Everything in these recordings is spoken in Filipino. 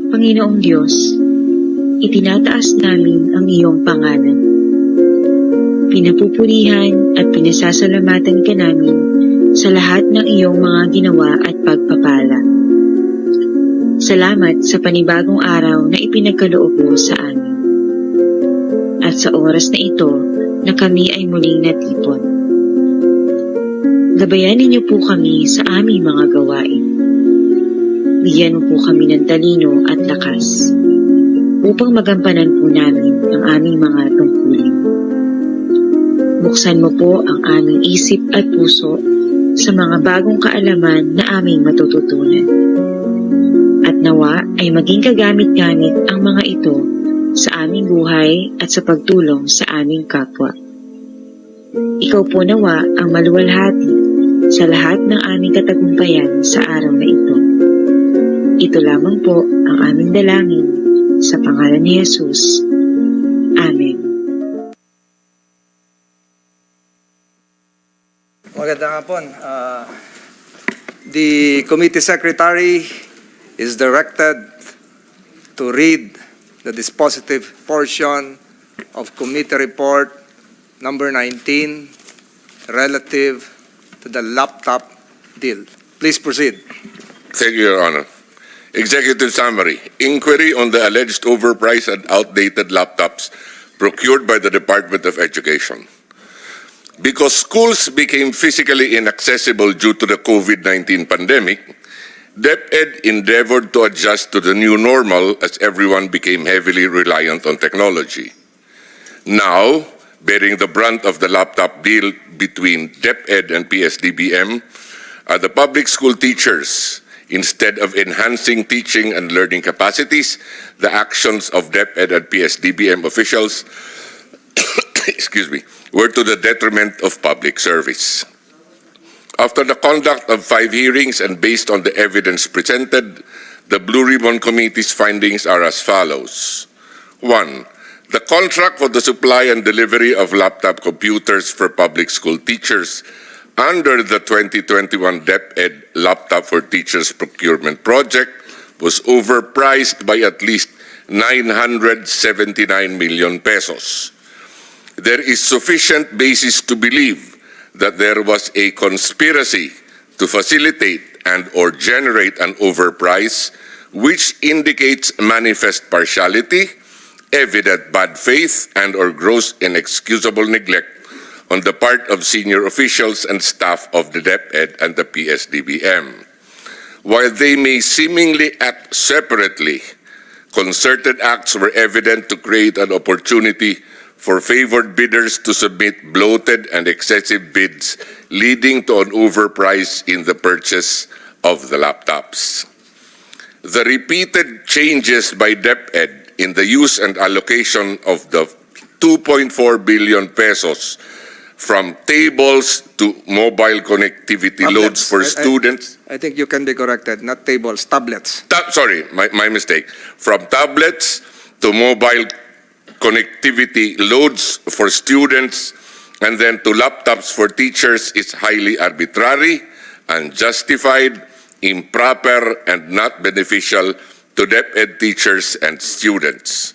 Panginoong Diyos, itinataas namin ang iyong pangalan. Pinapupurihan at pinasasalamatan ka namin sa lahat ng iyong mga ginawa at pagpapala. Salamat sa panibagong araw na ipinagkaloob mo sa amin. At sa oras na ito na kami ay muling natipon. Gabayan ninyo po kami sa aming mga gawain. Bigyan mo po kami ng talino at lakas upang magampanan po namin ang aming mga tungkulin. Buksan mo po ang aming isip at puso sa mga bagong kaalaman na aming matututunan. At nawa ay maging kagamit-gamit ang mga ito sa aming buhay at sa pagtulong sa aming kapwa. Ikaw po nawa ang maluwalhati sa lahat ng aming katagumpayan sa araw na ito. Ito lamang po ang aming dalangin sa pangalan ni Jesus. Amen. Magandang hapon. The committee secretary is directed to read the dispositive portion of committee report number 19 relative to the laptop deal. Please proceed. Thank you, Your Honor. Executive summary. Inquiry on the alleged overpriced and outdated laptops procured by the Department of Education. Because schools became physically inaccessible due to the COVID-19 pandemic, DepEd endeavored to adjust to the new normal as everyone became heavily reliant on technology. Now, bearing the brunt of the laptop deal between DepEd and PSDBM are the public school teachers. Instead of enhancing teaching and learning capacities, the actions of DepEd and PSDBM officials were to the detriment of public service. After the conduct of 5 hearings and based on the evidence presented, the Blue Ribbon Committee's findings are as follows. 1. The contract for the supply and delivery of laptop computers for public school teachers under the 2021 DepEd Laptop for Teachers Procurement Project was overpriced by at least 979 million pesos. There is sufficient basis to believe that there was a conspiracy to facilitate and/or generate an overprice, which indicates manifest partiality, evident bad faith, and/or gross inexcusable neglect on the part of senior officials and staff of the DepEd and the PSDBM. While they may seemingly act separately, concerted acts were evident to create an opportunity for favored bidders to submit bloated and excessive bids, leading to an overprice in the purchase of the laptops. The repeated changes by DepEd in the use and allocation of the 2.4 billion pesos from tables to mobile connectivity loads for students. I think you can be corrected, not tables, tablets. Sorry, my mistake. From tablets to mobile connectivity loads for students and then to laptops for teachers is highly arbitrary, unjustified, improper, and not beneficial to DepEd teachers and students.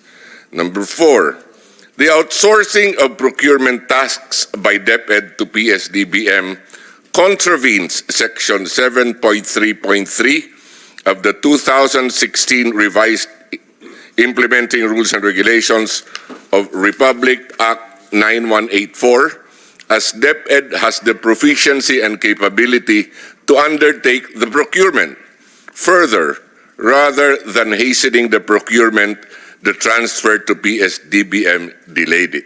Number 4, the outsourcing of procurement tasks by DepEd to PSDBM contravenes Section 7.3.3 of the 2016 revised Implementing Rules and Regulations of Republic Act 9184, as DepEd has the proficiency and capability to undertake the procurement. Further, rather than hastening the procurement, the transfer to PSDBM delayed it.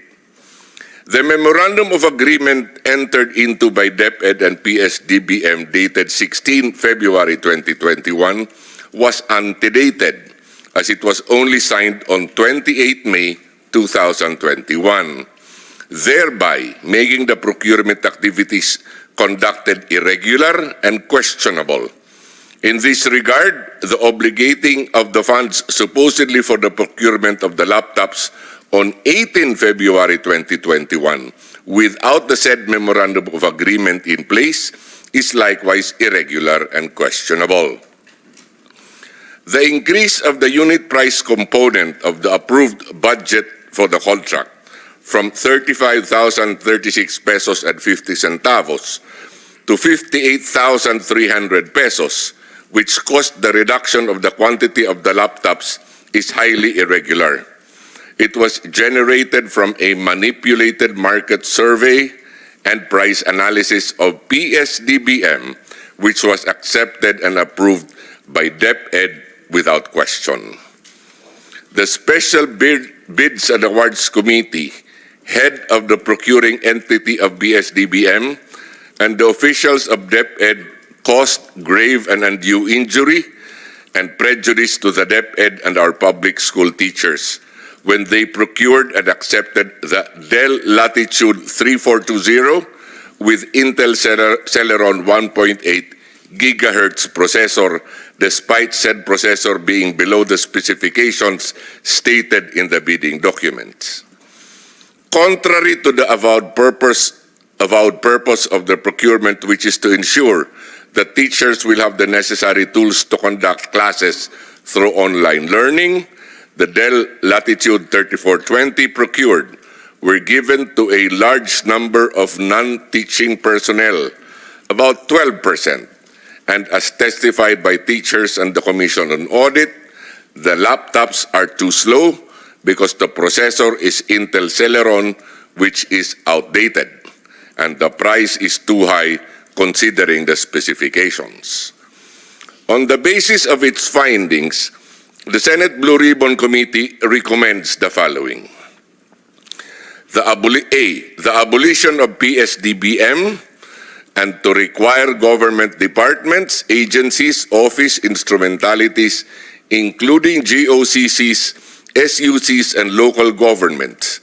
The Memorandum of Agreement entered into by DepEd and PSDBM dated 16 February 2021 was antedated, as it was only signed on 28 May 2021, thereby making the procurement activities conducted irregular and questionable. In this regard, the obligating of the funds supposedly for the procurement of the laptops on 18 February 2021 without the said Memorandum of Agreement in place is likewise irregular and questionable. The increase of the unit price component of the approved budget for the contract from 35,036 pesos and 50 centavos to 58,300 pesos, which caused the reduction of the quantity of the laptops, is highly irregular. It was generated from a manipulated market survey and price analysis of PSDBM, which was accepted and approved by DepEd without question. The Special Bids and Awards Committee, head of the procuring entity of PSDBM, and the officials of DepEd caused grave and undue injury and prejudice to the DepEd and our public school teachers when they procured and accepted the Dell Latitude 3420 with Intel Celeron 1.8 gigahertz processor, despite said processor being below the specifications stated in the bidding documents. Contrary to the avowed purpose of the procurement, which is to ensure that teachers will have the necessary tools to conduct classes through online learning, the Dell Latitude 3420 procured were given to a large number of non-teaching personnel, about 12%, and as testified by teachers and the Commission on Audit, the laptops are too slow because the processor is Intel Celeron, which is outdated, and the price is too high considering the specifications. On the basis of its findings, the Senate Blue Ribbon Committee recommends the following. The abolition of PSDBM, and to require government departments, agencies, office instrumentalities, including GOCCs, SUCs, and local governments,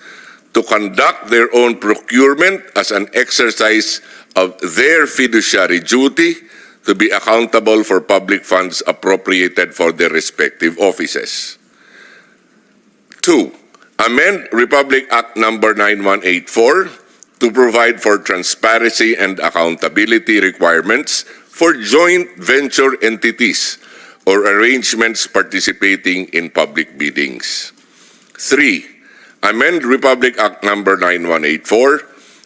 to conduct their own procurement as an exercise of their fiduciary duty to be accountable for public funds appropriated for their respective offices. 2. Amend Republic Act Number 9184 to provide for transparency and accountability requirements for joint venture entities or arrangements participating in public biddings. 3. Amend Republic Act Number 9184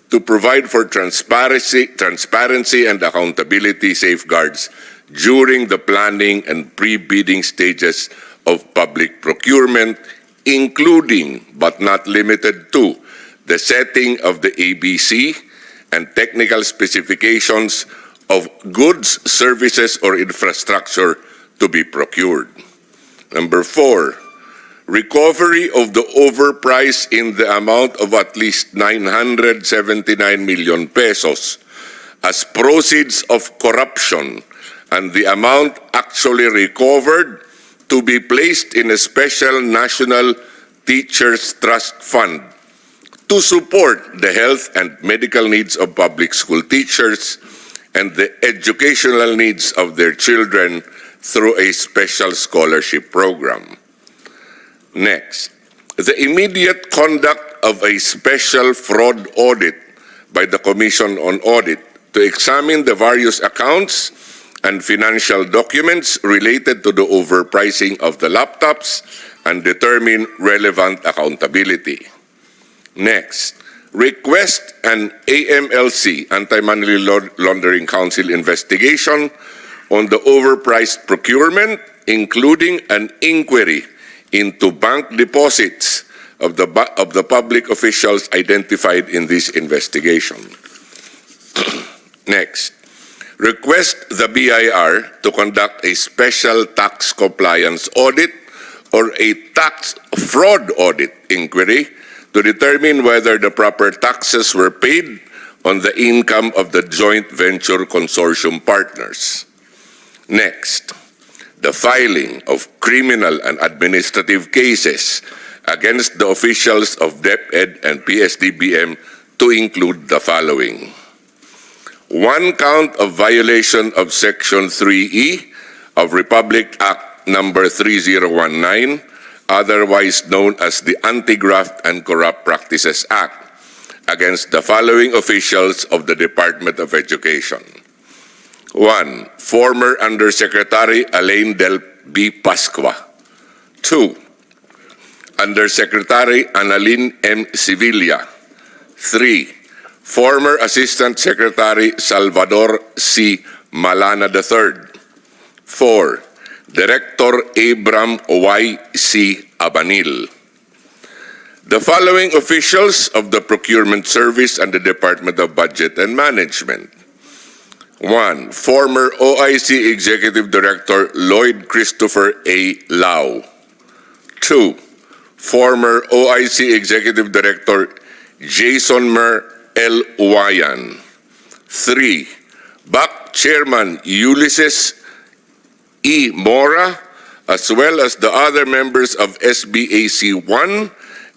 to provide for transparency and accountability safeguards during the planning and pre-bidding stages of public procurement, including but not limited to the setting of the ABC and technical specifications of goods, services, or infrastructure to be procured. Number 4, recovery of the overprice in the amount of at least 979 million pesos as proceeds of corruption, and the amount actually recovered to be placed in a special National Teachers Trust Fund to support the health and medical needs of public school teachers and the educational needs of their children through a special scholarship program. Next, the immediate conduct of a special fraud audit by the Commission on Audit to examine the various accounts and financial documents related to the overpricing of the laptops and determine relevant accountability. Next, request an AMLC, Anti-Money Laundering Council investigation on the overpriced procurement, including an inquiry into bank deposits of the public officials identified in this investigation. Next, request the BIR to conduct a special tax compliance audit or a tax fraud audit inquiry to determine whether the proper taxes were paid on the income of the joint venture consortium partners. Next, the filing of criminal and administrative cases against the officials of DepEd and PSDBM to include the following. 1 count of violation of Section 3E of Republic Act Number 3019, otherwise known as the Anti-Graft and Corrupt Practices Act, against the following officials of the Department of Education. 1. Former Undersecretary Elaine B. Pascua. 2. Undersecretary Annalyn M. Sevilla. 3. Former Assistant Secretary Salvador C. Malana III. 4. Director Abram Y. C. Abanil. The following officials of the Procurement Service and the Department of Budget and Management. 1. Former OIC Executive Director Lloyd Christopher A. Lau. 2. Former OIC Executive Director Jason Mer L. Uwayan. 3. BAC Chairman Ulysses E. Mora, as well as the other members of SBAC 1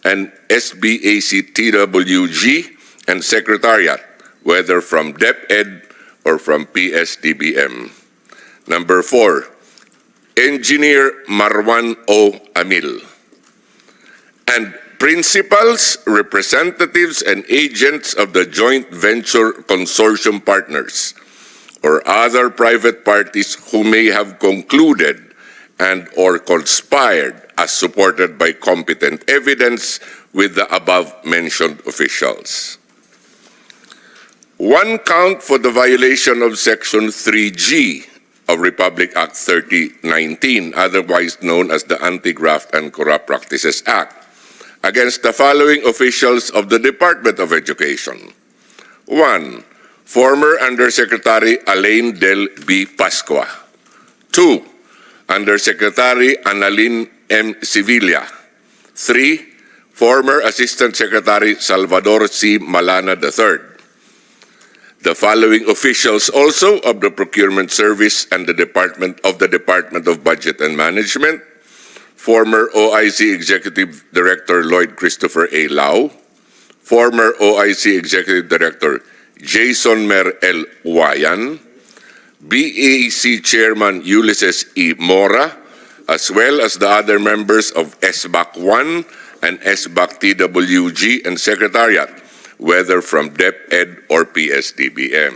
and SBAC TWG and Secretariat, whether from DepEd or from PSDBM. Number 4, Engineer Marwan O. Amil. And principals, representatives, and agents of the joint venture consortium partners or other private parties who may have concluded and or conspired as supported by competent evidence with the above-mentioned officials. 1 count for the violation of Section 3G of Republic Act 3019, otherwise known as the Anti-Graft and Corrupt Practices Act, against the following officials of the Department of Education. 1. Former Undersecretary Alain Del B. Pascua. 2. Undersecretary Annalyn M. Sevilla. 3. Former Assistant Secretary Salvador C. Malana III. The following officials also of the Procurement Service and the Department of Budget and Management. Former OIC Executive Director Lloyd Christopher A. Lau. Former OIC Executive Director Jason Mer L. Uwayan, BAC Chairman Ulysses E. Mora, as well as the other members of SBAC 1 and SBAC TWG and Secretariat, whether from DepEd or PSDBM,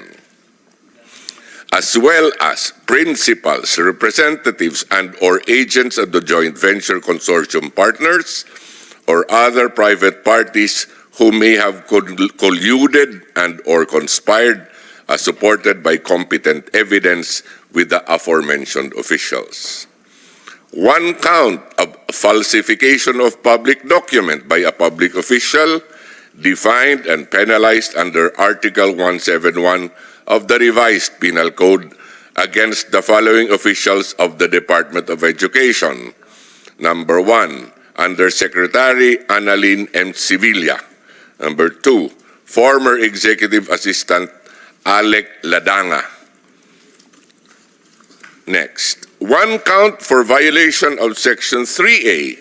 as well as principals, representatives, and or agents of the joint venture consortium partners or other private parties who may have colluded and or conspired as supported by competent evidence with the aforementioned officials. 1 count of falsification of public document by a public official defined and penalized under Article 171 of the Revised Penal Code against the following officials of the Department of Education. Number 1, Undersecretary Annalyn M. Sevilla. Number 2, former Executive Assistant Alec Ladanga. Next, 1 count for violation of Section 3A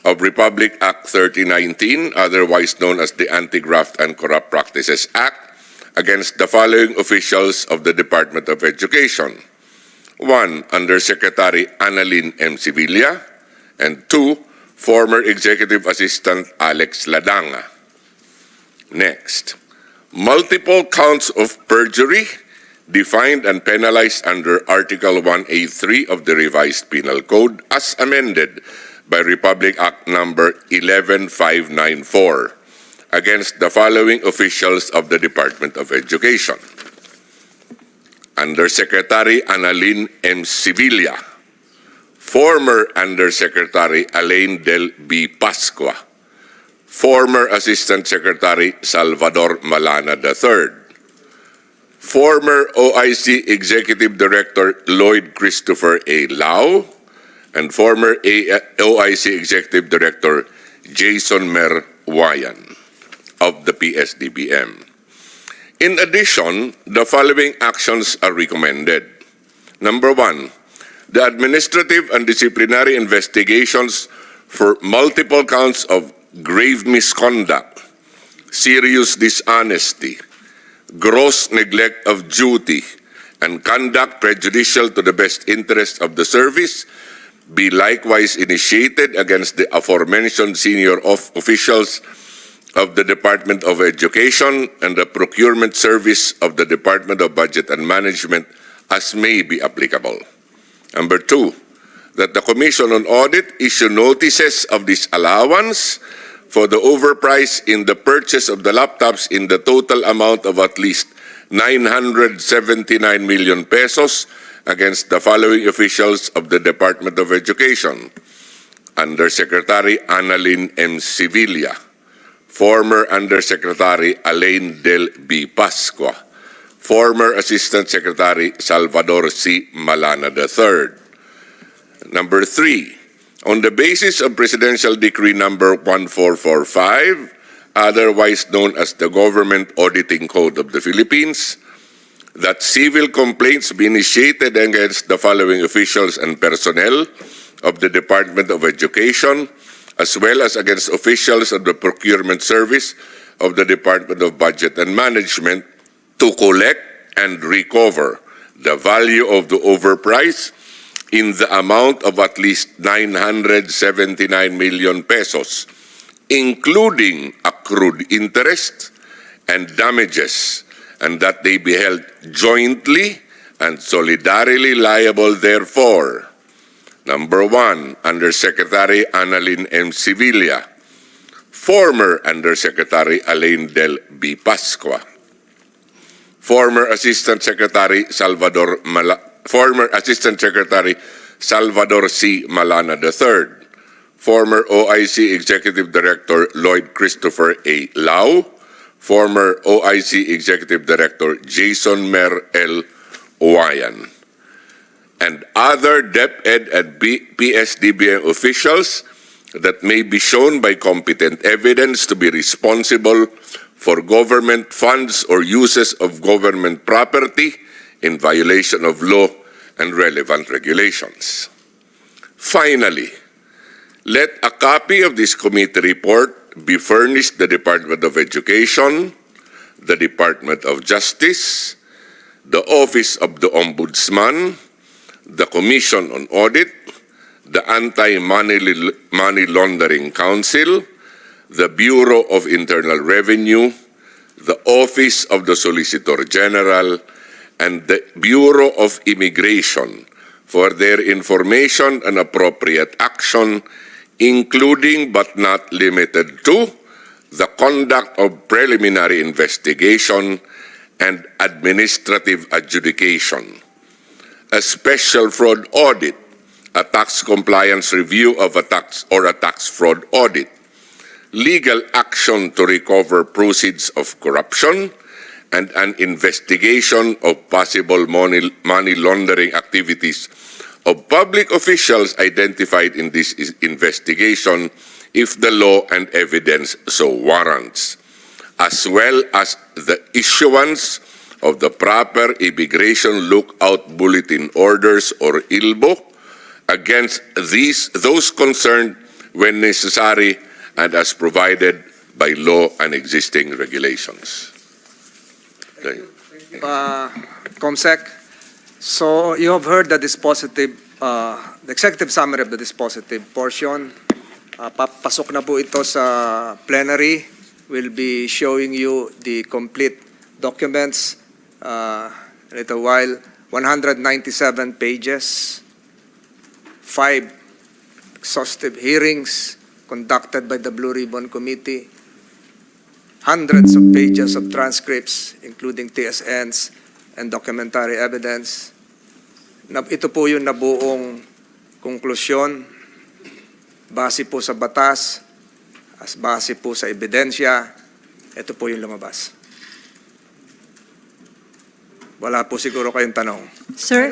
of Republic Act 3019, otherwise known as the Anti-Graft and Corrupt Practices Act, against the following officials of the Department of Education. 1, Undersecretary Annalyn M. Sevilla, and 2, former Executive Assistant Alex Ladanga. Next, multiple counts of perjury defined and penalized under Article 1A3 of the Revised Penal Code as amended by Republic Act number 11594 against the following officials of the Department of Education. Undersecretary Annalyn M. Sevilla, former Undersecretary Alain Del B. Pascua, former Assistant Secretary Salvador Malana III, former OIC Executive Director Lloyd Christopher A. Lau, and former OIC Executive Director Jason Mer Uwayan of the PSDBM. In addition, the following actions are recommended. Number 1, the administrative and disciplinary investigations for multiple counts of grave misconduct, serious dishonesty, gross neglect of duty, and conduct prejudicial to the best interest of the service be likewise initiated against the aforementioned senior officials of the Department of Education and the Procurement Service of the Department of Budget and Management as may be applicable. Number 2, that the Commission on Audit issue notices of disallowance for the overprice in the purchase of the laptops in the total amount of at least 979 million pesos against the following officials of the Department of Education: Undersecretary Annalyn M. Sevilla, former Undersecretary Alain Del B. Pascua, former Assistant Secretary Salvador C. Malana III. Number 3, on the basis of Presidential Decree number 1445, otherwise known as the Government Auditing Code of the Philippines, that civil complaints be initiated against the following officials and personnel of the Department of Education, as well as against officials of the Procurement Service of the Department of Budget and Management, to collect and recover the value of the overprice in the amount of at least 979 million pesos, including accrued interest and damages, and that they be held jointly and solidarily liable therefor. Number 1, Undersecretary Annalyn M. Sevilla, former Undersecretary Alain Del B. Pascua, former Assistant Secretary Salvador C. Malana III, former OIC Executive Director Lloyd Christopher A. Lau, former OIC Executive Director Jason Mer L. Owayan, and other DepEd and PSDBM officials that may be shown by competent evidence to be responsible for government funds or uses of government property in violation of law and relevant regulations. Finally, let a copy of this committee report be furnished the Department of Education, the Department of Justice, the Office of the Ombudsman, the Commission on Audit, the Anti-Money Laundering Council, the Bureau of Internal Revenue, the Office of the Solicitor General, and the Bureau of Immigration for their information and appropriate action, including but not limited to the conduct of preliminary investigation and administrative adjudication, a special fraud audit, a tax compliance review of a tax fraud audit, legal action to recover proceeds of corruption, and an investigation of possible money laundering activities of public officials identified in this investigation if the law and evidence so warrants, as well as the issuance of the proper Immigration Lookout Bulletin Orders or ILBO against those concerned when necessary and as provided by law and existing regulations. COMSEC, so you have heard the dispositive, the executive summary of the dispositive portion. Papasok na po ito sa plenary. We'll be showing you the complete documents in a little while. 197 pages, 5 exhaustive hearings conducted by the Blue Ribbon Committee, hundreds of pages of transcripts, including TSNs and documentary evidence. Ito po yung nabuong konklusyon, base po sa batas, as base po sa ebidensya. Ito po yung lumabas. Wala po siguro kayong tanong. Sir?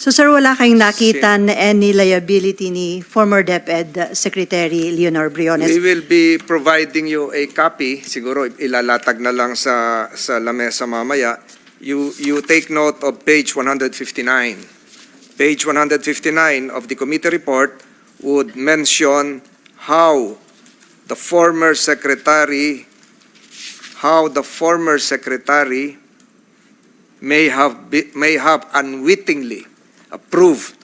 So sir, wala kayong nakita na any liability ni former DepEd Secretary Leonor Briones? We will be providing you a copy. Siguro ilalatag na lang sa lamesa mamaya. You take note of page 159. Page 159 of the committee report would mention how the former secretary may have unwittingly approved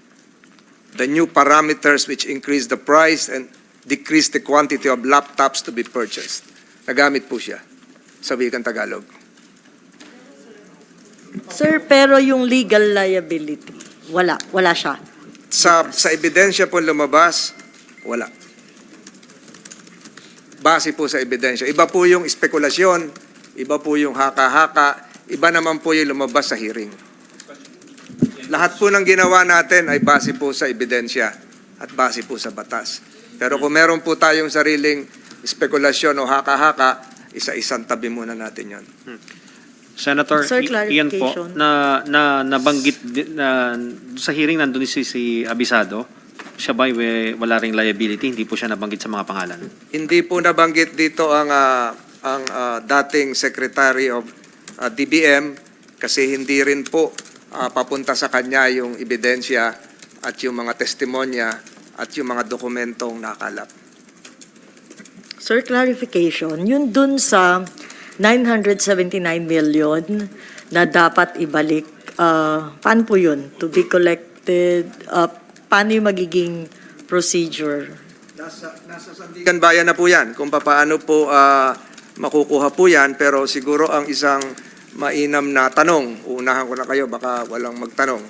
the new parameters which increase the price and decrease the quantity of laptops to be purchased. Nagamit po siya sa wikang Tagalog. Sir, pero yung legal liability, wala siya. Sa ebidensya po lumabas, wala. Base po sa ebidensya. Iba po yung spekulasyon, iba po yung haka-haka, iba naman po yung lumabas sa hearing. Lahat po ng ginawa natin ay base po sa ebidensya at base po sa batas. Pero kung meron po tayong sariling spekulasyon o haka-haka, isa-isang tabi muna natin yon. Senator, Sir, iyan po clarification. na nabanggit na sa hearing nandun si Abisado. Siya ba wala ring liability? Hindi po siya nabanggit sa mga pangalan. Hindi po nabanggit dito ang dating Secretary of DBM kasi hindi rin po papunta sa kanya yung ebidensya at yung mga testimonya at yung mga dokumentong nakalap. Sir, clarification, yun dun sa 979 million na dapat ibalik, paano po yun? To be collected, paano yung magiging procedure? Nasa Sandigan Bayan na po yan kung paano po makukuha po yan, pero siguro ang isang mainam na tanong, uunahan ko na kayo, baka walang magtanong,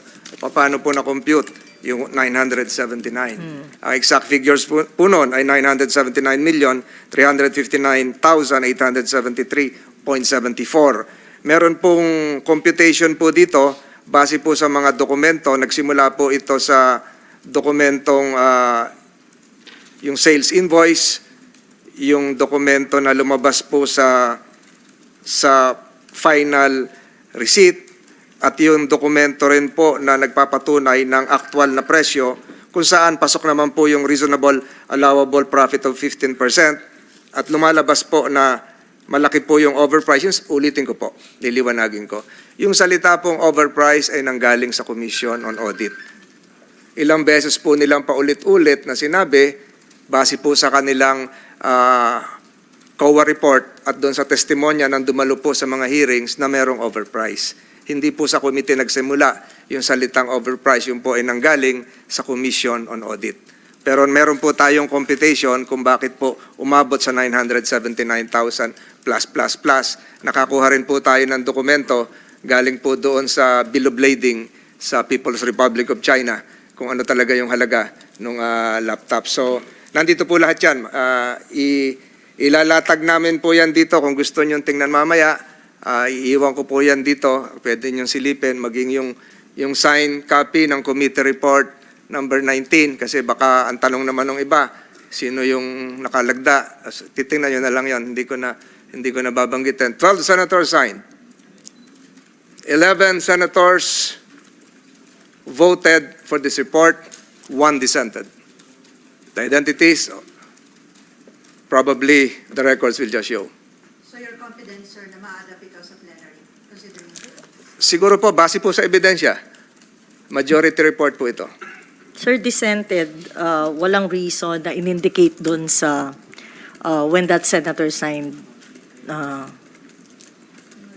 paano po na-compute yung 979? Ang exact figures po noon ay 979,359,873.74. Meron pong computation po dito, base po sa mga dokumento, nagsimula po ito sa dokumentong yung sales invoice, yung dokumento na lumabas po sa final receipt, at yung dokumento rin po na nagpapatunay ng actual na presyo kung saan pasok naman po yung reasonable allowable profit of 15% at lumalabas po na malaki po yung overprice. Ulitin ko po, liliwanagin ko. Yung salita pong overprice ay nanggaling sa Commission on Audit. Ilang beses po nilang paulit-ulit na sinabi, base po sa kanilang COA report at doon sa testimonya ng dumalo po sa mga hearings na merong overprice. Hindi po sa committee nagsimula yung salitang overprice, yung po ay nanggaling sa Commission on Audit. Pero meron po tayong computation kung bakit po umabot sa 979,000 plus. Nakakuha rin po tayo ng dokumento galing po doon sa bill of lading sa People's Republic of China kung ano talaga yung halaga ng laptop. So, nandito po lahat yan. Ilalatag namin po yan dito kung gusto nyo tingnan mamaya. Iiwan ko po yan dito. Pwede nyo silipin, maging yung signed copy ng committee report number 19 kasi baka ang tanong naman ng iba, sino yung nakalagda. Titingnan nyo na lang yan. Hindi ko na babanggitin. 12 senators signed. 11 senators voted for this report. 1 dissented. The identities, probably the records will just show. So you're confident, sir, na ma-adapt ito sa plenary, considering Siguro po, base po sa ebidensya. Majority report po ito. Sir, dissented, walang reason na in-indicate dun sa when that senator signed,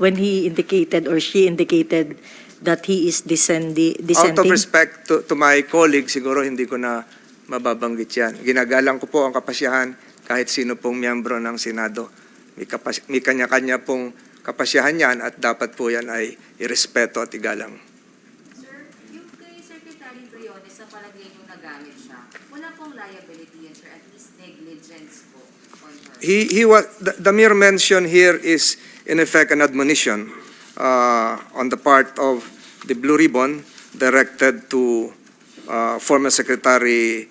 when he indicated or she indicated that he is dissenting. Out of respect to my colleague, siguro hindi ko na mababanggit yan. Ginagalang ko po ang kapasyahan kahit sino pong miyembro ng Senado. May kanya-kanya pong kapasyahan yan at dapat po yan ay irespeto at igalang. Sir, yung kay Secretary Briones sa palagay nyo nagamit siya, wala pong liability yan, sir, at least negligence po on her. The mere mention here is in effect an admonition on the part of the Blue Ribbon directed to former Secretary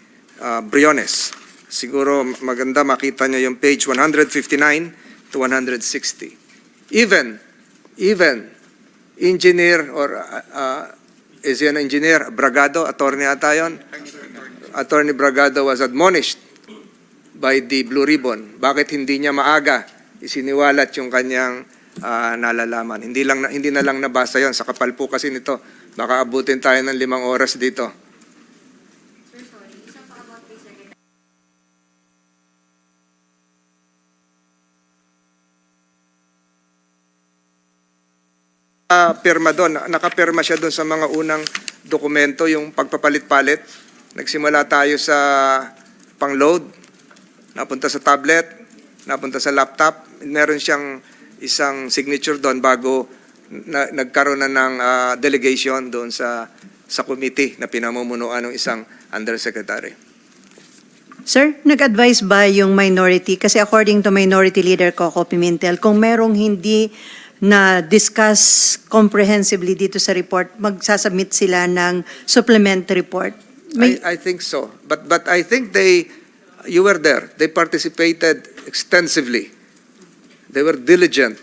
Briones. Siguro maganda makita niyo yung page 159 to 160. Even engineer or is yan engineer Bragado, attorney ata yun? Attorney Bragado was admonished by the Blue Ribbon. Bakit hindi niya maaga isiniwalat yung kanyang nalalaman? Hindi na lang nabasa yon, sa kapal po kasi nito. Baka abutin tayo ng 5 oras dito. Sir, sorry, isa pa about kay Secretary. Pirma doon, nakapirma siya doon sa mga unang dokumento, yung pagpapalit-palit. Nagsimula tayo sa pang-load, napunta sa tablet, napunta sa laptop. Meron siyang isang signature doon bago nagkaroon na ng delegation doon sa sa committee na pinamumunuan ng isang undersecretary. Sir, nag-advise ba yung minority? Kasi according to Minority Leader Coco Pimentel, kung merong hindi na-discuss comprehensively dito sa report, magsasubmit sila ng supplementary report. I think so. But I think you were there. They participated extensively. They were diligent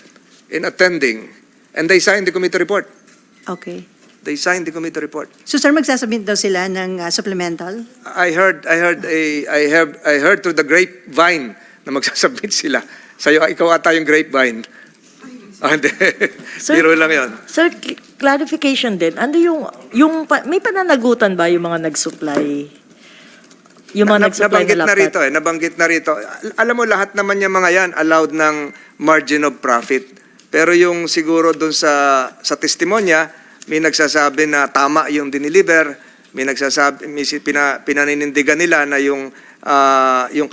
in attending. And they signed the committee report. Okay. They signed the committee report. So sir, magsasubmit daw sila ng supplemental? I heard through the grapevine na magsasubmit sila. Sa'yo, ikaw ata yung grapevine. Hindi. Sir, Biro lang yun. Sir, clarification din. Ano may pananagutan ba yung mga nag-supply? Yung mga nag-supply Nabanggit na na laptop? rito nabanggit na rito. Alam mo, lahat naman yung mga yan allowed ng margin of profit. Pero yung siguro dun sa testimonya, may nagsasabi na tama yung diniliver, may nagsasabi, pinaninindigan nila na yung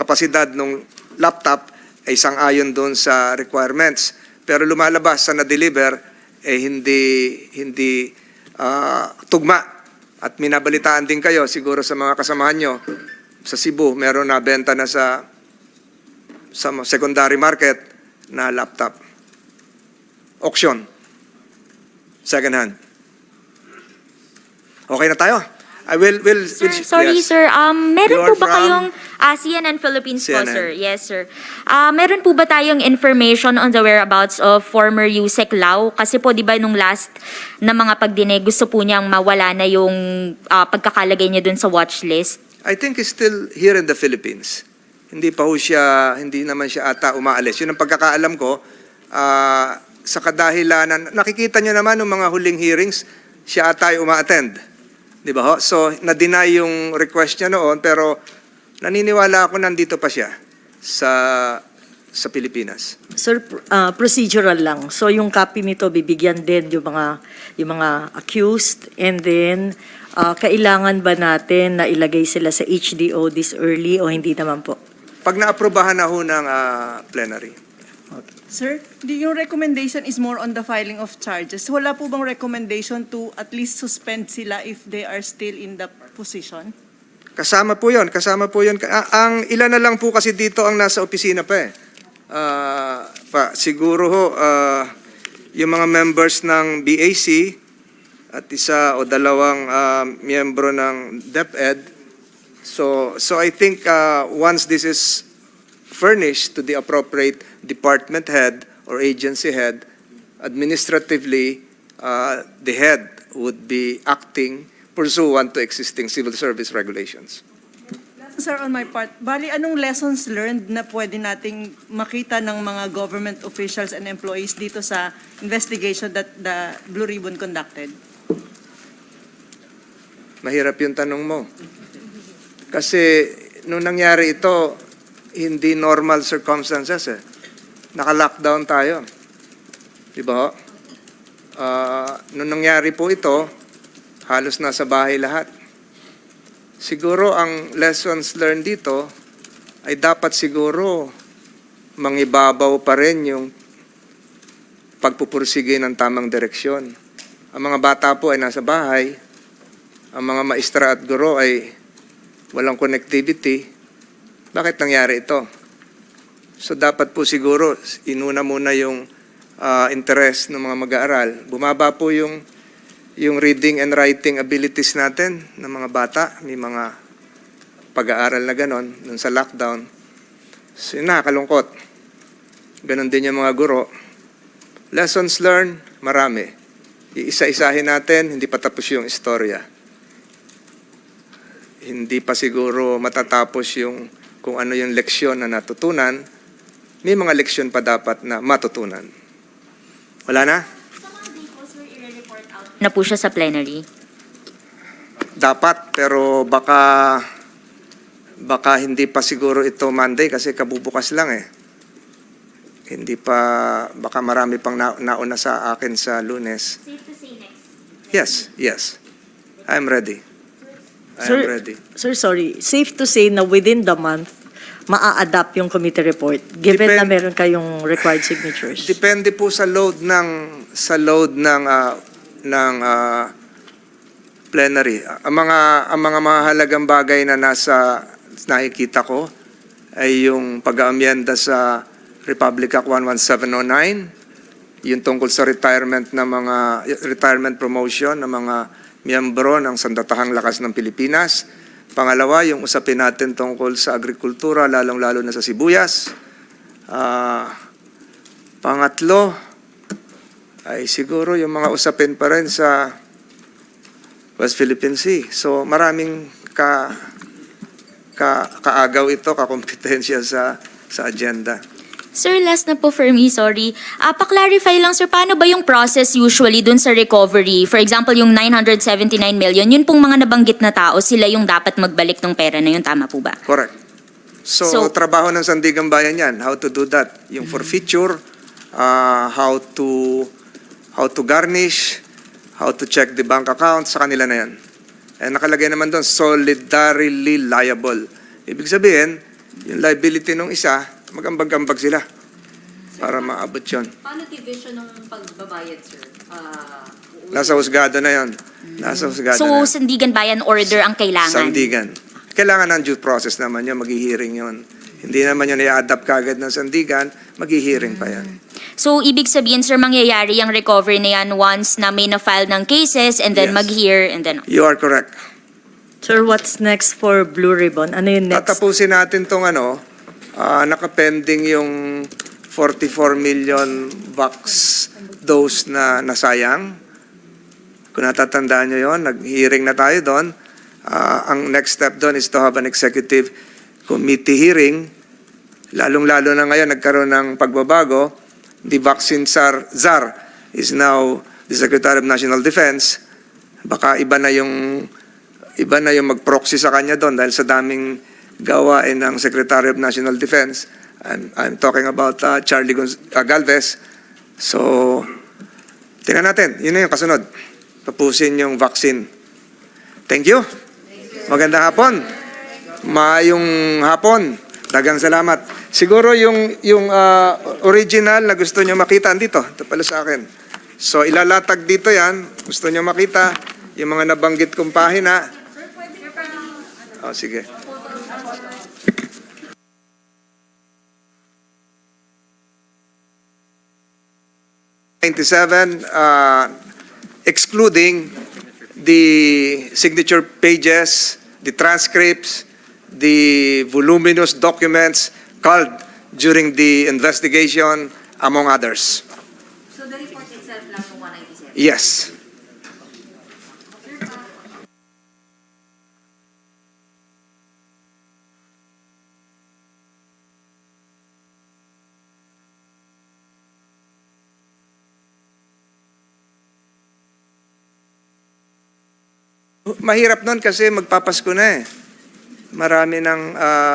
kapasidad ng laptop ay sang-ayon doon sa requirements. Pero lumalabas sa na-deliver, hindi tugma. At minabalitaan din kayo, siguro sa mga kasamahan nyo, sa Cebu, meron na benta na sa secondary market na laptop. Auction. Second hand. Okay na tayo? Sir, sorry yes. sir. Meron You're po ba from? kayong CNN Philippines po, CNN. sir? Yes, sir. Meron po ba tayong information on the whereabouts of former Yusek Lau? Kasi po, di ba, nung last na mga pagdinig, gusto po niyang mawala na yung pagkakalagay niya dun sa watch list? I think he's still here in the Philippines. Hindi naman siya ata umaalis. Yun ang pagkakaalam ko. Sa kadahilanan, nakikita niyo naman ng mga huling hearings, siya ata ay uma-attend. Di ba ho? So, na-deny yung request niya noon, pero naniniwala ako nandito pa siya sa Pilipinas. Sir, procedural lang. So yung copy nito bibigyan din yung mga accused, and then kailangan ba natin na ilagay sila sa HDO this early o hindi naman po? Pag naaprobahan na ho ng plenary. Sir, yung recommendation is more on the filing of charges. Wala po bang recommendation to at least suspend sila if they are still in the position? Kasama po yun. Ang ilan na lang po kasi dito ang nasa opisina pa eh. Siguro ho, yung mga members ng BAC at isa o dalawang miyembro ng DepEd. So I think once this is furnished to the appropriate department head or agency head, administratively, the head would be acting pursuant to existing civil service regulations. Sir, on my part, bali anong lessons learned na pwede nating makita ng mga government officials and employees dito sa investigation that the Blue Ribbon conducted? Mahirap yung tanong mo. Kasi nung nangyari ito, hindi normal circumstances eh. Naka-lockdown tayo. Di ba? Nung nangyari po ito, halos nasa bahay lahat. Siguro ang lessons learned dito ay dapat siguro mangibabaw pa rin yung pagpupursige ng tamang direksyon. Ang mga bata po ay nasa bahay. Ang mga maestra at guro ay walang connectivity. Bakit nangyari ito? So dapat po siguro inuna muna yung interest ng mga mag-aaral. Bumaba po yung reading and writing abilities natin ng mga bata. May mga pag-aaral na ganon dun sa lockdown. So nakakalungkot. Ganon din yung mga guro. Lessons learned, marami. Iisa-isahin natin, hindi pa tapos yung istorya. Hindi pa siguro matatapos yung kung ano yung leksyon na natutunan. May mga leksyon pa dapat na matutunan. Wala na? Na po siya sa plenary? Dapat, pero baka hindi pa siguro ito Monday kasi kabubukas lang eh. Hindi pa, baka marami pang nauna sa akin sa Lunes. Safe to say next. Yes. I'm ready. Sir, ready. Sir, sorry. Safe to say na within the month, maa-adapt yung committee report given na meron kayong required signatures? Depende po sa load ng plenary. Ang mga mahalagang bagay na nakikita ko ay yung pag-aamyenda sa Republic Act 11709, yung tungkol sa retirement promotion ng mga miyembro ng Sandatahang Lakas ng Pilipinas. Pangalawa, yung usapin natin tungkol sa agrikultura, lalong-lalo na sa sibuyas. Pangatlo, ay siguro yung mga usapin pa rin sa West Philippine Sea. So maraming kaagaw ito, kakompetensya sa agenda. Sir, last na po for me, sorry. Pa-clarify lang, sir, paano ba yung process usually dun sa recovery? For example, yung 979 million, yun pong mga nabanggit na tao, sila yung dapat magbalik ng pera na yun, tama po ba? Correct. So trabaho ng Sandigang Bayan yan, how to do that. Yung forfeiture, how to garnish, how to check the bank account, sa kanila na yan. And nakalagay naman doon, solidarily liable. Ibig sabihin, yung liability ng isa, magambag-ambag sila para maabot yun. Paano division ng pagbabayad, sir? Nasa husgado na yun. Nasa husgado So, na yan. Sandigan Bayan order ang kailangan? Sandigan. Kailangan ng due process naman yun, maghihiring yun. Hindi naman yun i-adapt kagad ng Sandigan, maghihiring pa yan. So, ibig sabihin, sir, mangyayari yung recovery na yan once na may na-file ng cases and then Yes. mag-hear and then... You are correct. Sir, what's next for Blue Ribbon? Ano yung next? Tatapusin natin tong nakapending yung 44 million vax dose na nasayang. Kung natatandaan nyo yun, nag-hearing na tayo doon. Ang next step doon is to have an executive committee hearing. Lalong-lalo na ngayon, nagkaroon ng pagbabago. The vaccine czar is now the Secretary of National Defense. Baka iba na yung mag-proxy sa kanya doon dahil sa daming gawain ng Secretary of National Defense. I'm talking about Charlie Galvez. So, tingnan natin. Yun na yung kasunod. Tapusin yung vaccine. Thank you. Magandang hapon. Maayong hapon. Dagang salamat. Siguro yung original na gusto nyo makita dito. Ito pala sa akin. So, ilalatag dito yan. Gusto nyo makita yung mga nabanggit kong pahina. Oh, sige. Excluding the signature pages, the transcripts, the voluminous documents culled during the investigation, among others. So the report itself lang yung 197? Yes. Mahirap nun kasi magpapasko na eh. Marami nang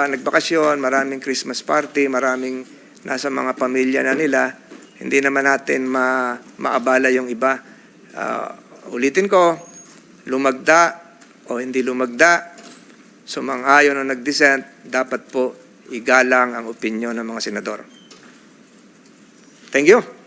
nagbakasyon, maraming Christmas party, maraming nasa mga pamilya na nila. Hindi naman natin maabala yung iba. Ulitin ko, lumagda o hindi lumagda, sumang-ayon o nag-dissent, dapat po igalang ang opinyon ng mga senador. Thank you.